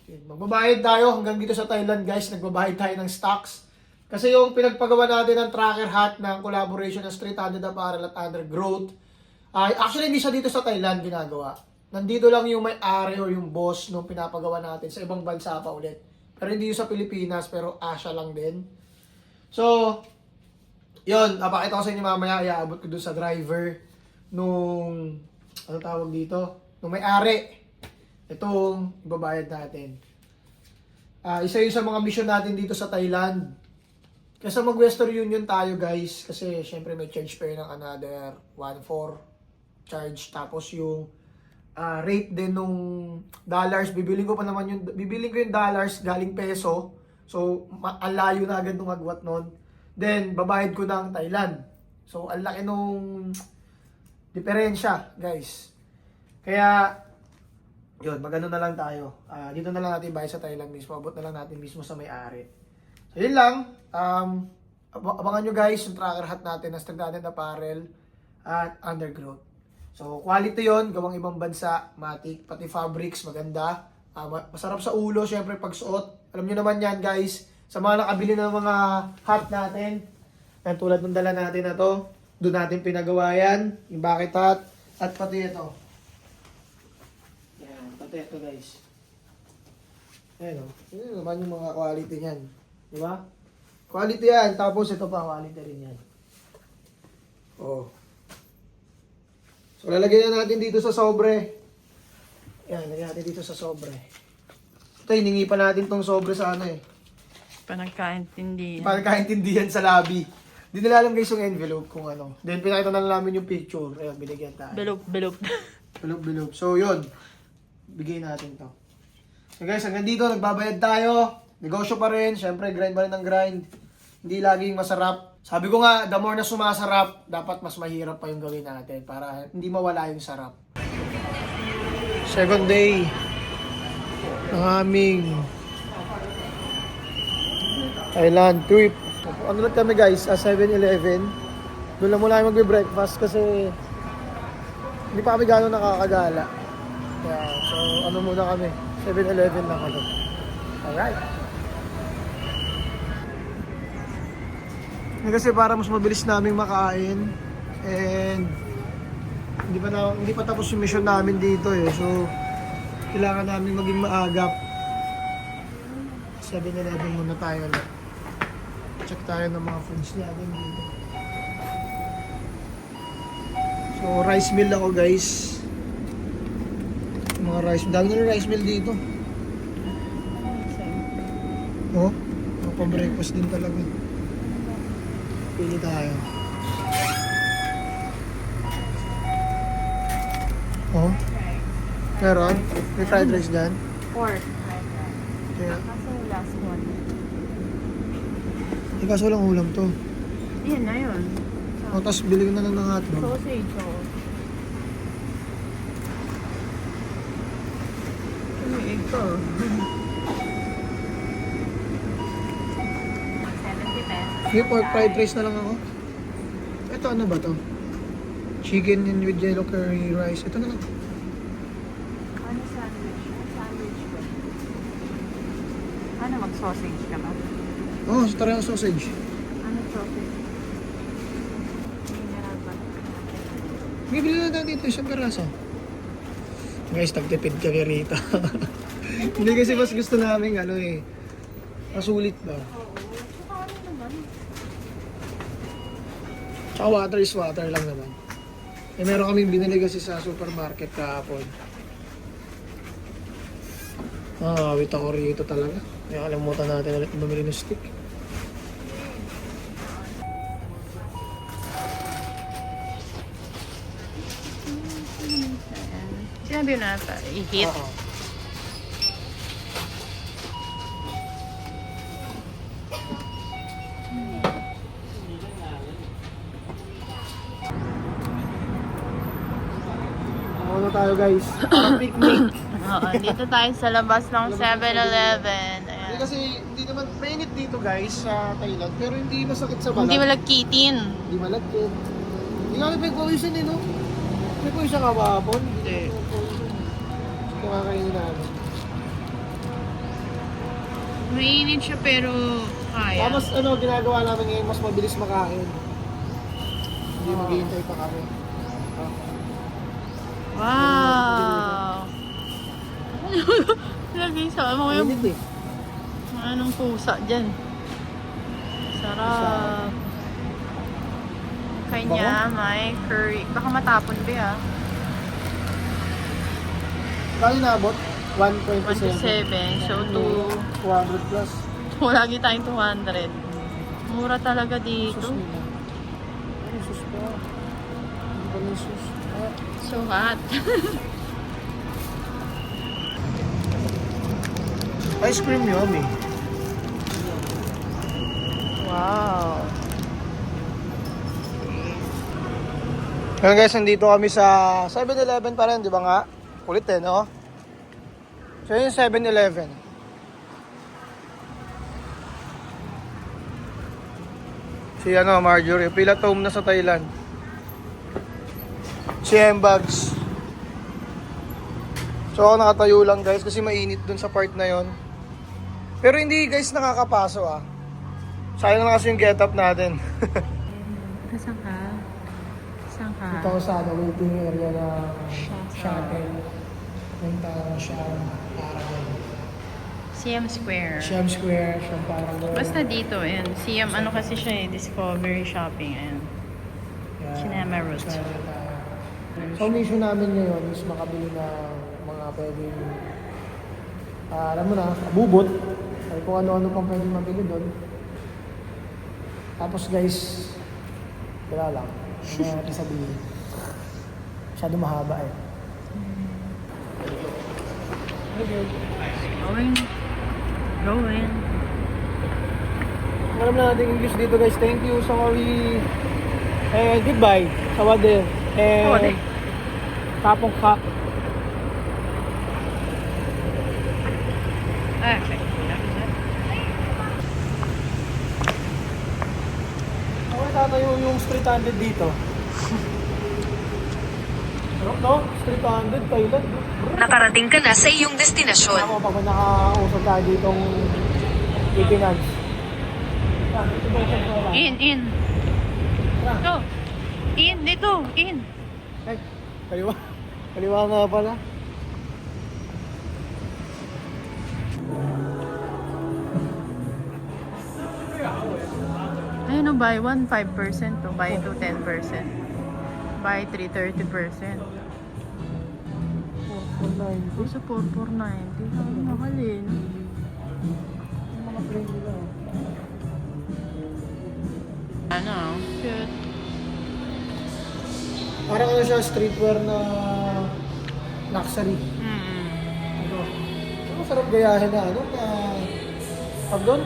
Magbabayad tayo hanggang dito sa Thailand guys. Nagbabayad tayo ng stocks. Kasi yung pinagpagawa natin ng tracker hat ng collaboration ng Street 100 Apparel at Undergrowth, actually hindi siya dito sa Thailand ginagawa. Nandito lang yung may-ari o yung boss nung pinapagawa natin sa ibang bansa pa ulit. Pero hindi yung sa Pilipinas, pero Asia lang din. So, yun, napakita ko sa inyo mamaya, iaabot ko dun sa driver nung, ano tawag dito, nung may-ari. Itong ibabayad natin. Isa yun sa mga mission natin dito sa Thailand. Kasi mag-Western Union tayo guys. Kasi syempre may charge pa yun ng another 1.4 charge. Tapos yung rate din nung dollars. Bibiling ko yung dollars galing peso. So ang layo na agad nung agwat nun. Then babayad ko ng Thailand. So ang laki nung diferensya guys. Kaya yun, magano na lang tayo. Dito na lang natin bayad sa Thailand mismo. Abot na lang natin mismo sa may-ari. So yun lang. Abangan nyo guys yung tracker hat natin na Street 100 Apparel at Undergrowth. So quality yon, gawang ibang bansa, matik, pati fabrics maganda. Masarap sa ulo syempre pag suot. Alam nyo naman yan guys, sa mga nakabili ng mga hat natin, yan tulad ng dala natin na to, doon natin pinagawa yan, yung bucket hat, at pati ito. Yan, pati ito guys. Ayan o, yun naman yung mga quality niyan. Di ba? Quality yan. Tapos ito pa, quality rin yan. Oh. So, lalagyan na natin dito sa sobre. Yan, lagyan natin dito sa sobre. Ito, hiningi pa natin tong sobre sa ano eh. Panagkaintindihan. Panagkaintindihan sa lobby. Hindi nila alam guys yung envelope kung ano. Then, pinakita na namin yung picture. Ayun, binigyan tayo. Bilop. Bilop. So, yun. Bigay natin to. So, guys, hanggang dito, nagbabayad tayo. Negosyo pa rin, syempre grind pa rin ng grind. Hindi laging masarap. Sabi ko nga, the more na sumasarap, dapat mas mahirap pa yung gawin natin para hindi mawala yung sarap. Second day ng aming Thailand trip. Ano lang kami guys, 7-Eleven. Doon lang muna kami magbe-breakfast kasi hindi pa kami gano'n nakakagala. Kaya, so ano muna kami, 7-Eleven lang kami. Alright. Kasi para mas mabilis naming makain and hindi pa tapos yung mission namin dito eh. So kailangan namin maging maagap. 7-Eleven muna tayo ulit. Check tayo ng mga foods natin dito. So rice meal ako guys. Mga rice, dami na rice meal dito. Oh, pang-breakfast din talaga. Pili tayo. Oh. Meron? May fried rice dyan? Pork. Kaya, Kaso last one. kaso walang ulam to. Yan na yun. O, tapos bili ko na lang ng hotdog. Sausage ako. May egg ko. 70 pesos. May pork fried rice na lang ako. Ito ano ba to? Chicken in with yellow curry rice. Ito na lang. Ano sandwich? Sandwich ba? Ano, mag-sausage ka ba? Oh, sa tara yung sausage. Ano sausage? Mineral ba? Bibili na natin dito, isang peraso. Guys, nagtipid kami rito. Hindi kasi mas gusto namin ano eh. Masulit ba? Oo. Tsaka ano naman? Tsaka water is water lang naman. Eh meron kaming binili kasi sa supermarket kahapon. Awit ako rito talaga. Kaya kalimutan natin ulit bumili ng stick. Sinabi mo na pa, i-hit. Oo. Ano tayo guys? Picnic. Oo, dito tayo sa labas ng 7-Eleven. Hindi Ayan. kasi hindi naman mainit dito guys sa Thailand pero hindi masakit sa balat. Hindi malagkitin. Hindi malagkit. Hindi nga may pollution eh no? May pollution ka ba hapon? Hindi. Ito nga kayo namin. Mainit siya pero kaya. Tapos ano, ginagawa namin ngayon, mas mabilis makain. Hindi maghihintay pa kami. Wow! Lagi sa mo yung Mainit eh. anong pusa dyan. Sarap. Kanya may curry. Baka matapon ba ah. Kali naabot? 127. 127. So, 200 plus. lagi tayong 200. Mura talaga dito. Sus nila. Ano sus pa? Hindi pa may sus. Ah, So hot. ice cream yummy. Wow. Ngayon guys, nandito kami sa 7-Eleven pa rin, di ba nga? Kulit eh, no? So yun yung 7-Eleven. Si ano, Marjorie, pilatome na sa Thailand. Si M-Bags. So ako nakatayo lang guys kasi mainit dun sa part na yon. Pero hindi guys nakakapaso ah. Sayang na kasi yung get up natin. Saan ka? Saan ka? Dito ako sa waiting area na shuttle. Punta siya Paragon. CM Square. Siam Square, siya Paragon. Basta dito, ayan. CM, ano kasi siya eh, Discovery Shopping, ayan. Cinema Route. So, ang issue namin ngayon is makabili ng mga pwedeng, alam mo na, abubot. Ay kung ano-ano pang pwedeng mabili doon. Tapos guys, wala lang. Ano natin sabihin? Masyado mahaba eh. Going. Going. Alam na natin English dito guys. Thank you, sorry. And goodbye. Sawade. Sawade. And kapong kak. Okay. Okay, tatayo yung street 100 dito. No? Street 100, Thailand. Nakarating ka na sa iyong destinasyon. Ako pag nakausap tayo ditong itinans. In. Go. In, dito. In. Ay, kaliwa. Kaliwa nga pala. Ayun o, buy 1, 5%. To buy 2, 10%. Buy 3, 30%. 490. Puso 4,490. Ang mahal eh. No? Yung mga plain nila. Ano? Cute. Parang ano siya, streetwear na luxury. Ano? Ang sarap gayahin na ano, na pag doon?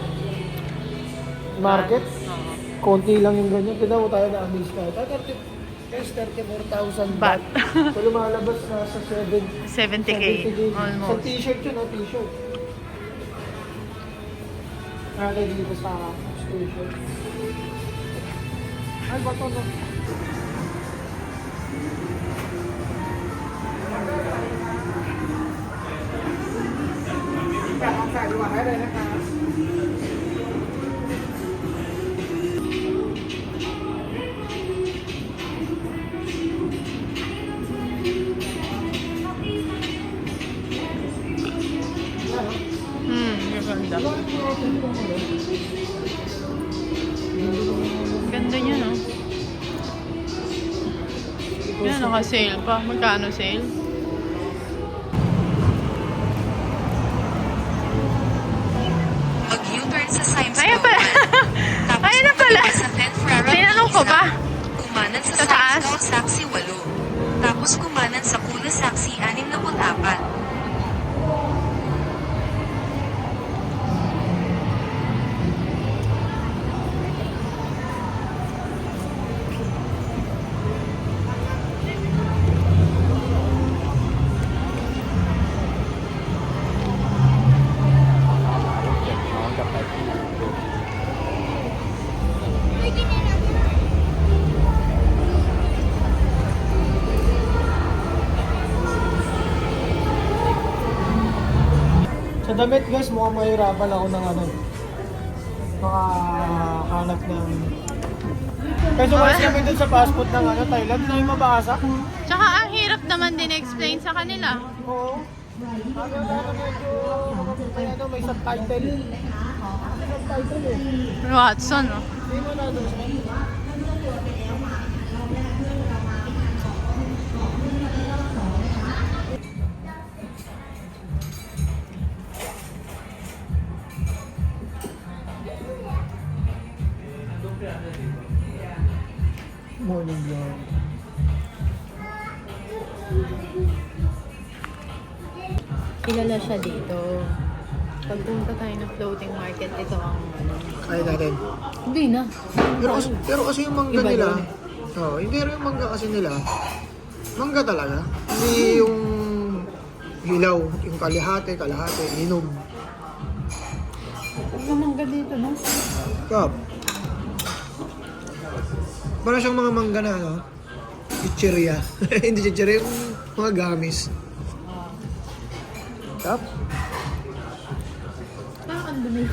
Market? Oo. Konti lang yung ganyan. Tignan mo tayo na amaze tayo. Tayo 34,000 Baht. So lumalabas na sa 70K. Sa Almost. t-shirt yun, no? T-shirt. Nakakay dito sa station. Ay, bato no? Ganda. Ganda niya, no? Yan, naka-sale pa. Magkano sale? Mag-U-turn sa Symes Ayan Road. pala. Tapos Ayan na pala. sa 10th Farah Tinanong ko ba? Kumanan sa Sa taas? Symes Saksi 8. Tapos kumanan sa Kula Saksi 64. Sa damit guys, mukhang mahirapan ako ng ano. Makahanap ng... Kasi once kami dun sa passport ng ano, Thailand, na yung mabasa. Tsaka ang hirap naman din explain sa kanila. Oo. Ano medyo may subtitle. May subtitle eh. Watson, oh. Hindi mo na doon. Morning vlog. Kilala siya dito. Pagpunta tayo ng floating market, ito ang ano. Kaya natin. Hindi na. Pero kasi yung mangga Iba nila, doon hindi rin yung mangga kasi nila, mangga talaga. Hindi yung hilaw, yung kalahati, inog. Ang mangga dito, no? Kap. Para siyang mga mangga na, no? Chicheria. Hindi chicheria, yung mga gamis. Kap. Parang ang dumi.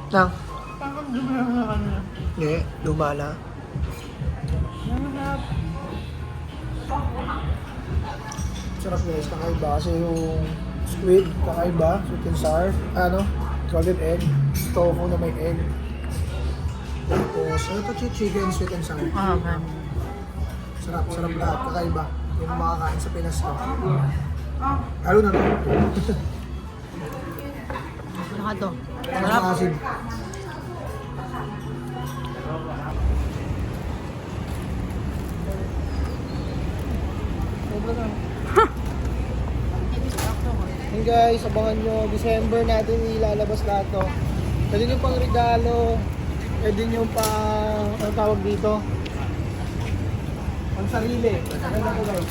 Nang? Parang ang dumi ng kanila. Hindi, luma na. Nanghap. Sarap guys, kakaiba kasi yung squid, kakaiba, sweet and sour, salted egg, tofu na may egg. Tapos, ito chicken, sweet and sour. Ah, man. Sarap lahat, kakaiba. Yung makakain sa Pinas ko. Lalo na to. Saka to. Sarap. Asin. Hey guys, abangan nyo. December natin ilalabas lahat to. Pwede nyo pang regalo. Pwede nyo pang, ano tawag dito? Ang sarili. Ano na to guys?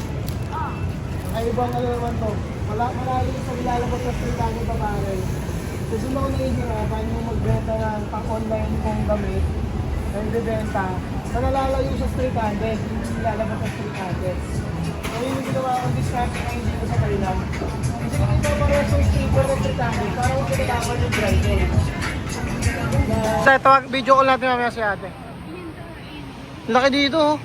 Ay ibang ano naman to. Malalim sa ilalabas na street ano ba pare. So doon ako nahihirapan yung magbenta ng pang-online kong gamit. Nagbibenta. Nalalayo sa street handed. Yung ilalabas sa street handed. So yun yung ginawa kong discount na hindi ko sa Thailand. Kasi kung ito mga so sticker na street handed, parang kung pinatapan yung driver. Sa ito, video call natin mamaya si ate. Laki dito oh.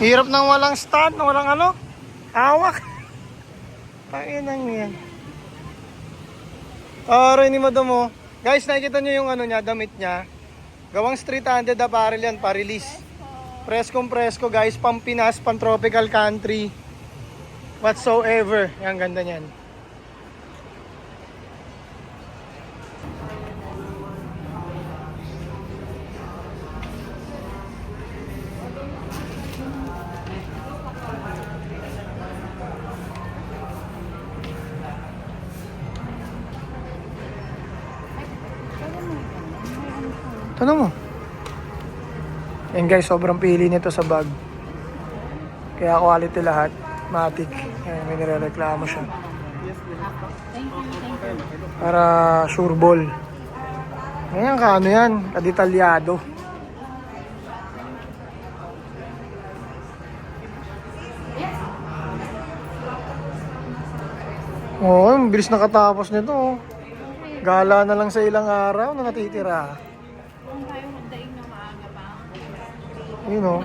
Hirap nang walang stand, walang ano, hawak. Pakinang yan. Rin ni madam mo. Guys, nakikita nyo yung ano niya, damit niya. Gawang street handed apparel yan, pa-release. Presko guys, pang Pinas, pang tropical country. Whatsoever. Yan, ganda niyan. Tanong mo. Yan guys, sobrang pili nito sa bag. Kaya quality lahat. Matic. Ayan, may nirereklamo siya. Para sure ball. Ayan, kaano yan? Kadetalyado. Oo, ang bilis nakatapos nito. Oh. Gala na lang sa ilang araw na natitira. Kung tayo magdaing na maaga pa. You know.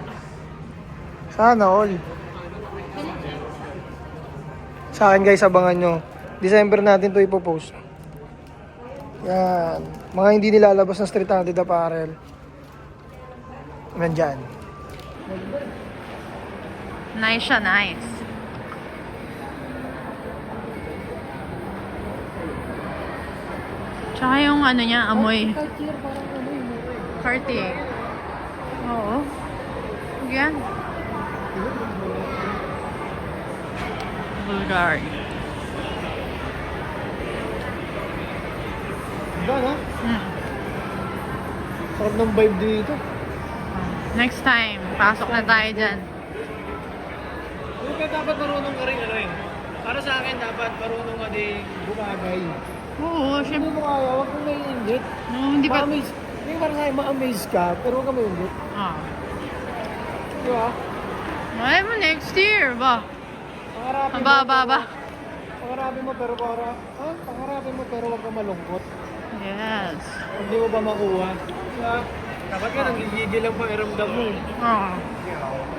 Sana all. Sa akin guys, abangan nyo. December natin to ipopost. Yan. Mga hindi nilalabas na street handed apparel. Nandyan. Nice siya, nice. Tsaka yung ano niya, amoy. Cartier. Oo. Yan. Bulgari. Diba na? Hmm. Sarap ng vibe dito. Next time, pasok na tayo dyan. Kaya dapat marunong ka rin ano eh. Para sa akin dapat marunong ka din bumagay. Oo, Hindi syempre. mo kaya, huwag kang naiingit. No, hindi pa. Ma-amaze. Yung para sa'yo, ma-amaze ka, pero huwag ka maiingit. Ah. Di ba? Malay mo next year ba? Pangarapin Aba, aba, aba. Pangarapin mo pero pangarapin mo pero wag ka malungkot. Yes. Hindi mo ba makuha? Dapat ka nanggigigil ang pakiramdam mo. Oo.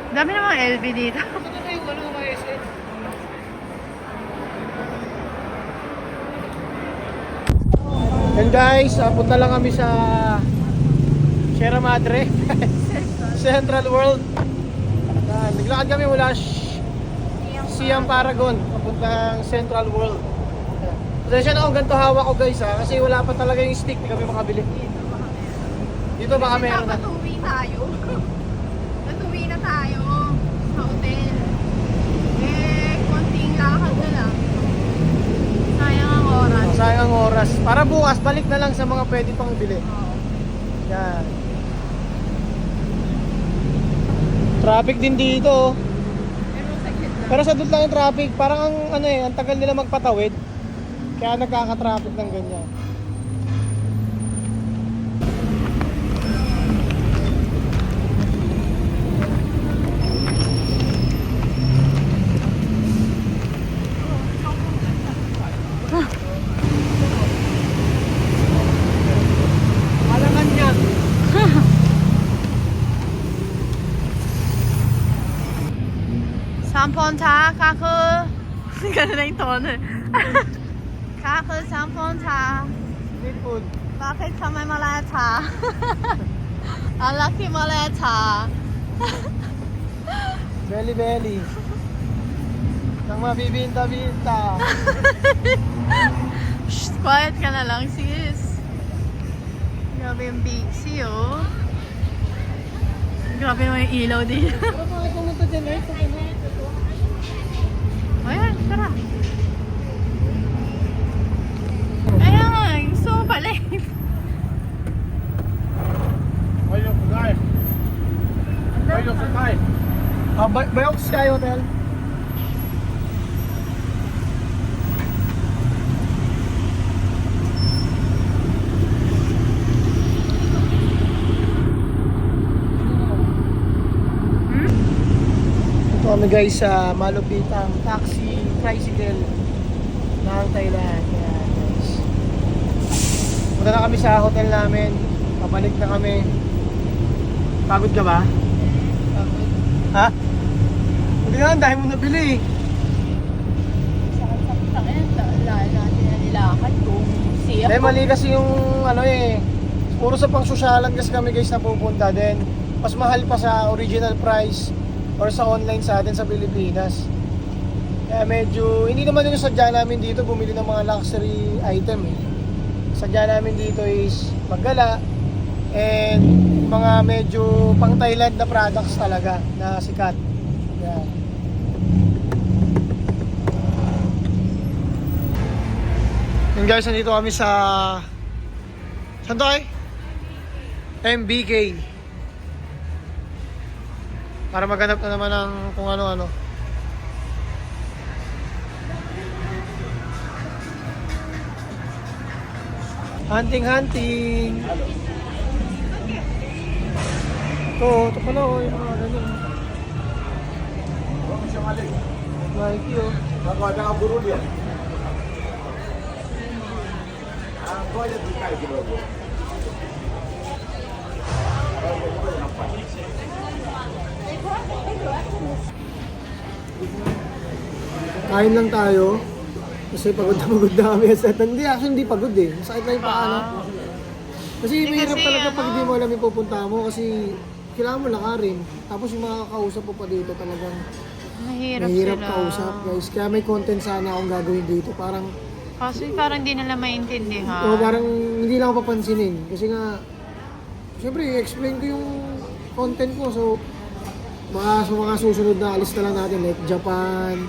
Dami namang LV dito. Ito na yung ano kay SM. And guys, punta lang kami sa Sierra Madre, Central World. Naglakad kami mula Siam Paragon, papuntang Central World. Pasensya na kung ganito hawak ko guys kasi wala pa talaga yung stick, hindi kami makabili. Dito baka meron na. Natuwi tayo. Natuwi na tayo sa hotel. Konting lakad na lang. Sayang ang oras. Sayang ang oras. Para bukas, balik na lang sa mga pwede pang bili. Yan. Traffic din dito. Pero sa doon lang yung traffic, parang ang ang tagal nila magpatawid. Kaya nagkaka-traffic ng ganyan. Alangan yan. Samponta, kaku. Ganun na yung tono. Kaku, samponta. Street food. Bakit ka may maleta? Ang laki maleta. Belly belly. Nang mabibinta-binta. Shh, quiet ka na lang, sis. Grabe yung Bixie, oh. Grabe naman yung ilaw dito. Pero bakit pumunta dyan eh? Ayan, tara. Ayan, gusto mo balik. Bayok Sky Hotel. Ito kami guys sa malupitang taxi tricycle ng Thailand. Ayan guys. Punta na kami sa hotel namin. Pabalik na kami. Pagod ka ba? Ha? Hindi nga, ang dahil mo nabili. Sakit-sakit yan. Lalo natin na nilakad kung siya. Mali kasi yung puro sa pang-sosyalan kasi kami guys na pupunta. Then, mas mahal pa sa original price or sa online sa atin sa Pilipinas. Kaya medyo, hindi naman yung sadya namin dito bumili ng mga luxury item eh. Sadya namin dito is maggala and mga medyo pang Thailand na products talaga na sikat. Yan. And guys, nandito kami sa saan to ay? MBK para maghanap na naman ng kung ano-ano. Hunting. Ito pala oh, yung mga ganun. Nike oh. Ada kaburu dia. Kau aja buka itu bro. Kain lang tayo. Kasi pagod na kami sa set. Hindi, actually hindi pagod eh. Masakit lang yung paa. No? Kasi mahirap kasi talaga pag hindi mo alam yung pupunta mo. Kasi kailangan mo lakarin. Tapos yung mga kausap mo pa dito talagang Mahirap mahirap sila. kausap guys. Kaya may content sana akong gagawin dito. Parang, Kasi parang di nila maintindihan. parang hindi lang ako papansinin. Kasi nga, siyempre i-explain ko yung content ko. So, sa mga susunod na alis na lang natin like Japan,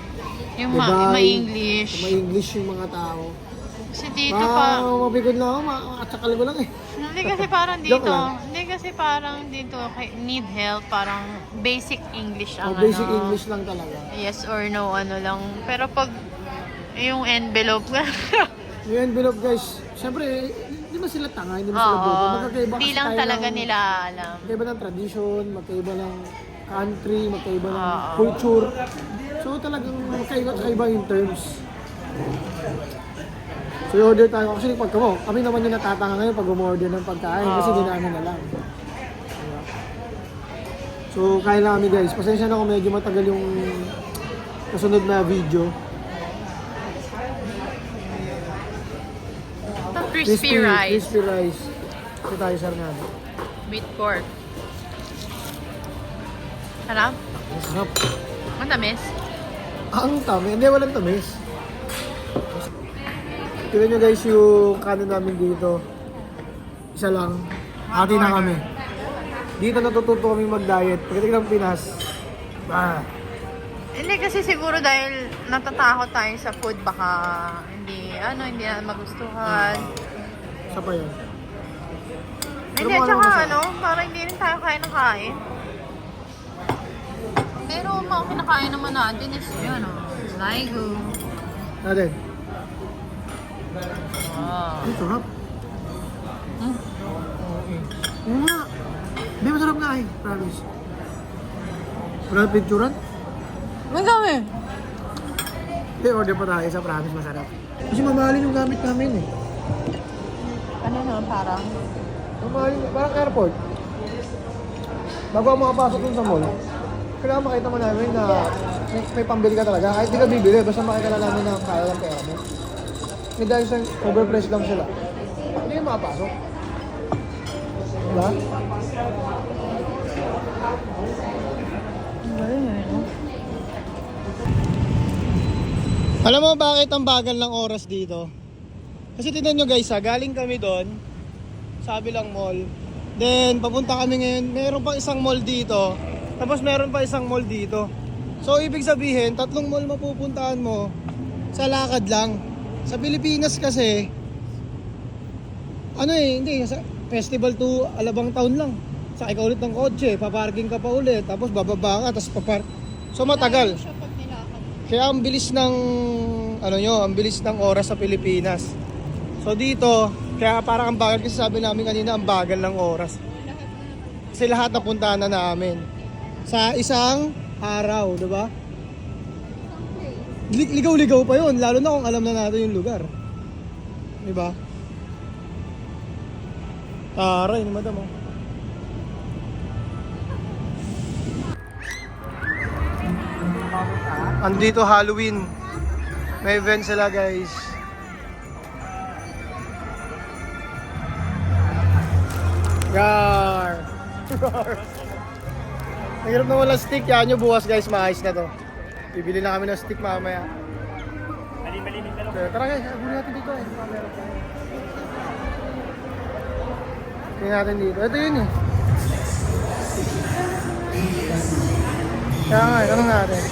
Yung Dubai, may English. May English yung mga tao. Kasi dito pa, Mapigod na ako, makatsakal ko lang eh. hindi kasi parang Joke dito, lang. hindi kasi parang dito, need help, parang basic English ang Basic ano. English lang talaga. Yes or no, ano lang. Pero pag yung envelope, Yung envelope guys, syempre, Hindi ba sila tanga? Hindi ba sila bobo? Oo. Magkakaiba Hindi kasi lang tayo talaga ng- nila alam. Magkaiba ng tradition, magkaiba ng country, magkaiba ng Oo. culture. So talagang magkaiba yung terms. So i-order tayo. Actually pag kami naman yung natatanga ngayon pag umorder ng pagkain kasi Oo. ginano na lang. So kain na kami guys. Pasensya na kung medyo matagal yung kasunod na video. Ito crispy rice. Crispy rice. Ito tayo sir nga. With pork. Sarap? Masarap. Matamis? Ang tamis. Hindi, walang tamis. Tignan nyo guys yung kanin namin dito. Isa lang. Hati na kami. Dito natututo kami mag-diet. Pagdating ng Pinas. Hindi kasi siguro dahil natatakot tayo sa food baka hindi na magustuhan. Isa pa yan. Hindi, Pero tsaka masarap. para hindi rin tayo kain ng kain. Pero mga kinakain naman natin is yun, Ligo. Natin. Oh. Ay, sarap. Hmm? Okay. Oo nga. Hindi, masarap nga eh. Promise. Wala picturean? May kami. Hindi, order pa tayo sa promise masarap. Kasi mamahalin yung gamit namin eh. Ano naman parang? Mamahalin, parang airport. Bago ako makapasok dun sa mall, kailangan makita mo namin na may pambili ka talaga. Kahit di ka bibili, basta makita na namin na kaya lang pera mo. May dahil sa overpriced lang sila. Hindi ka makapasok. Diba? Alam mo bakit ang bagal ng oras dito? Kasi tignan nyo guys galing kami doon sa Abilang Mall. Then papunta kami ngayon, meron pa isang mall dito. Tapos meron pa isang mall dito. So ibig sabihin, 3 mall mapupuntahan mo sa lakad lang. Sa Pilipinas kasi, hindi, sa Festival to Alabang Town lang. Sakay ka ulit ng kotse, paparking ka pa ulit, tapos bababa ka, tapos So matagal. Kaya ang bilis ng ang bilis ng oras sa Pilipinas. So dito, kaya parang ang bagal kasi sabi namin kanina ang bagal ng oras. Kasi lahat napuntahan na namin sa isang araw, 'di ba? Ligaw-ligaw pa 'yon, lalo na kung alam na natin yung lugar. 'Di ba? Taray ni madam. Andito Halloween. May event sila guys. Gar. Nahirap na wala stick. Yan nyo bukas guys. Maayos na to. Bibili na kami ng stick mamaya. Tara guys. Aguli natin dito eh. Tingnan natin dito. Ito yun eh. Kaya nga. Tanong natin.